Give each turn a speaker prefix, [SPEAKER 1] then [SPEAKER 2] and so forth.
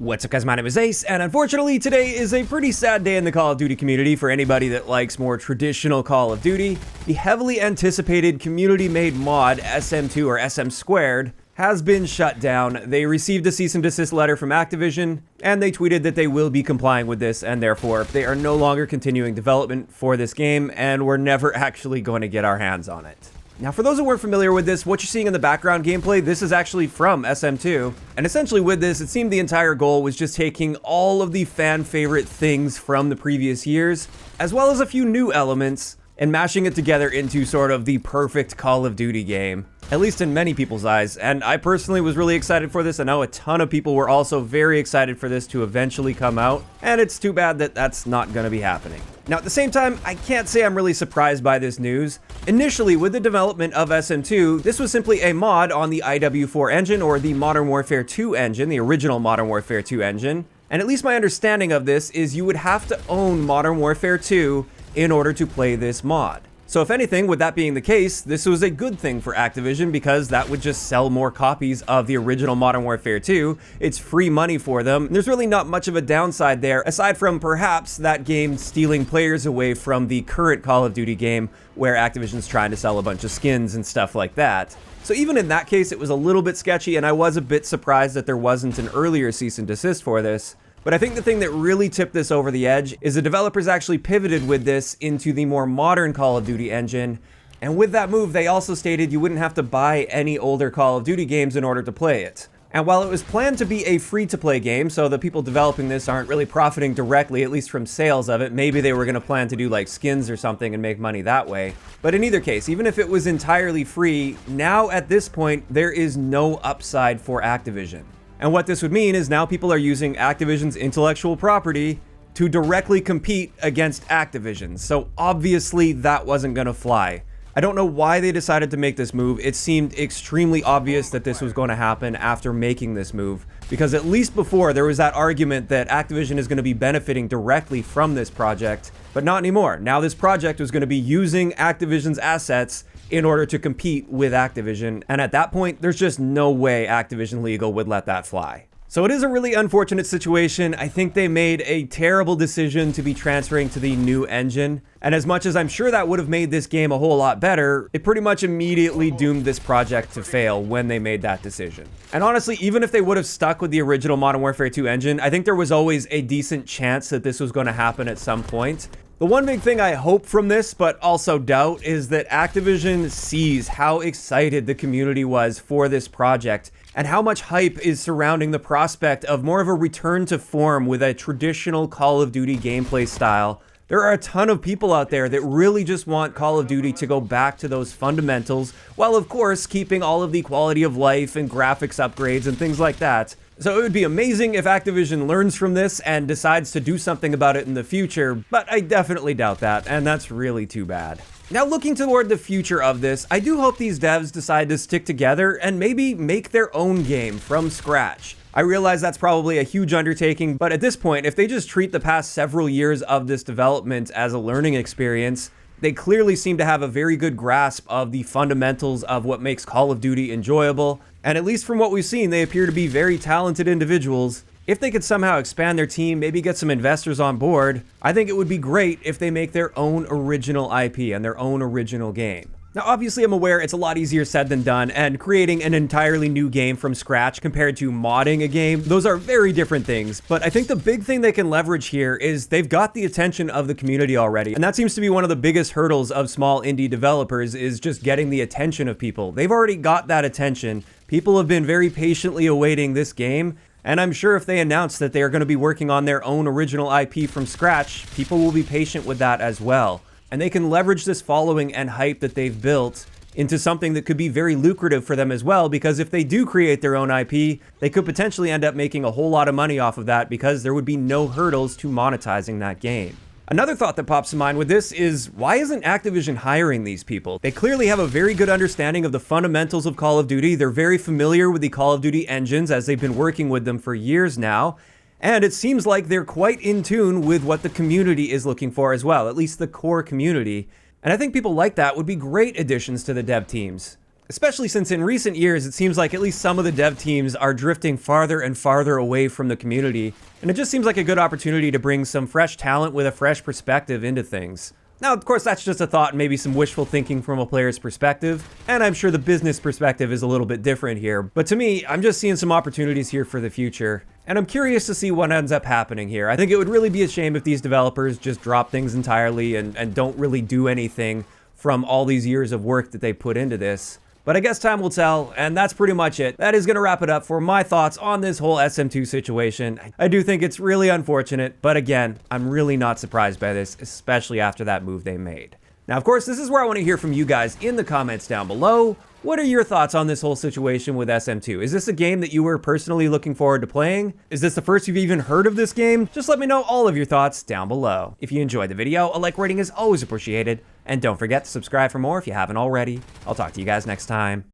[SPEAKER 1] What's up guys, my name is Ace, and unfortunately today is a pretty sad day in the Call of Duty community for anybody that likes more traditional Call of Duty. The heavily anticipated community-made mod SM2 or SM2 has been shut down. They received a cease and desist letter from Activision, and they tweeted that they will be complying with this, and therefore they are no longer continuing development for this game, and we're never actually going to get our hands on it. Now, for those who weren't familiar with this, what you're seeing in the background gameplay, this is actually from SM2. And essentially with this, it seemed the entire goal was just taking all of the fan favorite things from the previous years, as well as a few new elements, and mashing it together into sort of the perfect Call of Duty game, at least in many people's eyes. And I personally was really excited for this. I know a ton of people were also very excited for this to eventually come out, and it's too bad that that's not going to be happening. Now, at the same time, I can't say I'm really surprised by this news. Initially, with the development of SM2, this was simply a mod on the IW4 engine, or the Modern Warfare 2 engine, the original Modern Warfare 2 engine. And at least my understanding of this is you would have to own Modern Warfare 2 in order to play this mod. So if anything, with that being the case, this was a good thing for Activision because that would just sell more copies of the original Modern Warfare 2. It's free money for them. There's really not much of a downside there, aside from perhaps that game stealing players away from the current Call of Duty game where Activision's trying to sell a bunch of skins and stuff like that. So even in that case, it was a little bit sketchy, and I was a bit surprised that there wasn't an earlier cease and desist for this. But I think the thing that really tipped this over the edge is the developers actually pivoted with this into the more modern Call of Duty engine. And with that move, they also stated you wouldn't have to buy any older Call of Duty games in order to play it. And while it was planned to be a free-to-play game, so the people developing this aren't really profiting directly, at least from sales of it, maybe they were going to plan to do like skins or something and make money that way. But in either case, even if it was entirely free, now at this point, there is no upside for Activision. And what this would mean is now people are using Activision's intellectual property to directly compete against Activision. So obviously that wasn't going to fly. I don't know why they decided to make this move. It seemed extremely obvious that this was going to happen after making this move, because at least before there was that argument that Activision is going to be benefiting directly from this project, but not anymore. Now this project was going to be using Activision's assets in order to compete with Activision, and at that point, there's just no way Activision Legal would let that fly. So it is a really unfortunate situation. I think they made a terrible decision to be transferring to the new engine, and as much as I'm sure that would have made this game a whole lot better, it pretty much immediately doomed this project to fail when they made that decision. And honestly, even if they would have stuck with the original Modern Warfare 2 engine, I think there was always a decent chance that this was going to happen at some point. The one big thing I hope from this, but also doubt, is that Activision sees how excited the community was for this project and how much hype is surrounding the prospect of more of a return to form with a traditional Call of Duty gameplay style. There are a ton of people out there that really just want Call of Duty to go back to those fundamentals, while of course keeping all of the quality of life and graphics upgrades and things like that. So it would be amazing if Activision learns from this and decides to do something about it in the future, but I definitely doubt that, and that's really too bad. Now, looking toward the future of this, I do hope these devs decide to stick together and maybe make their own game from scratch. I realize that's probably a huge undertaking, but at this point, if they just treat the past several years of this development as a learning experience, they clearly seem to have a very good grasp of the fundamentals of what makes Call of Duty enjoyable, and at least from what we've seen, they appear to be very talented individuals. If they could somehow expand their team, maybe get some investors on board, I think it would be great if they make their own original IP and their own original game. Now, obviously, I'm aware it's a lot easier said than done, and creating an entirely new game from scratch compared to modding a game, those are very different things. But I think the big thing they can leverage here is they've got the attention of the community already, and that seems to be one of the biggest hurdles of small indie developers, is just getting the attention of people. They've already got that attention. People have been very patiently awaiting this game, and I'm sure if they announce that they are going to be working on their own original IP from scratch, people will be patient with that as well. And they can leverage this following and hype that they've built into something that could be very lucrative for them as well, because if they do create their own IP, they could potentially end up making a whole lot of money off of that because there would be no hurdles to monetizing that game. Another thought that pops to mind with this is, why isn't Activision hiring these people? They clearly have a very good understanding of the fundamentals of Call of Duty. They're very familiar with the Call of Duty engines as they've been working with them for years now. And it seems like they're quite in tune with what the community is looking for as well, at least the core community. And I think people like that would be great additions to the dev teams. especially since in recent years it seems like at least some of the dev teams are drifting farther and farther away from the community, and it just seems like a good opportunity to bring some fresh talent with a fresh perspective into things. Now, of course, that's just a thought and maybe some wishful thinking from a player's perspective, and I'm sure the business perspective is a little bit different here, but to me, I'm just seeing some opportunities here for the future, and I'm curious to see what ends up happening here. I think it would really be a shame if these developers just drop things entirely and don't really do anything from all these years of work that they put into this. But I guess time will tell, and that's pretty much it. That is going to wrap it up for my thoughts on this whole SM2 situation. I do think it's really unfortunate, but again, I'm really not surprised by this, especially after that move they made. Now, of course, this is where I want to hear from you guys in the comments down below. What are your thoughts on this whole situation with SM2? Is this a game that you were personally looking forward to playing? Is this the first you've even heard of this game? Just let me know all of your thoughts down below. If you enjoyed the video, a like rating is always appreciated. And don't forget to subscribe for more if you haven't already. I'll talk to you guys next time.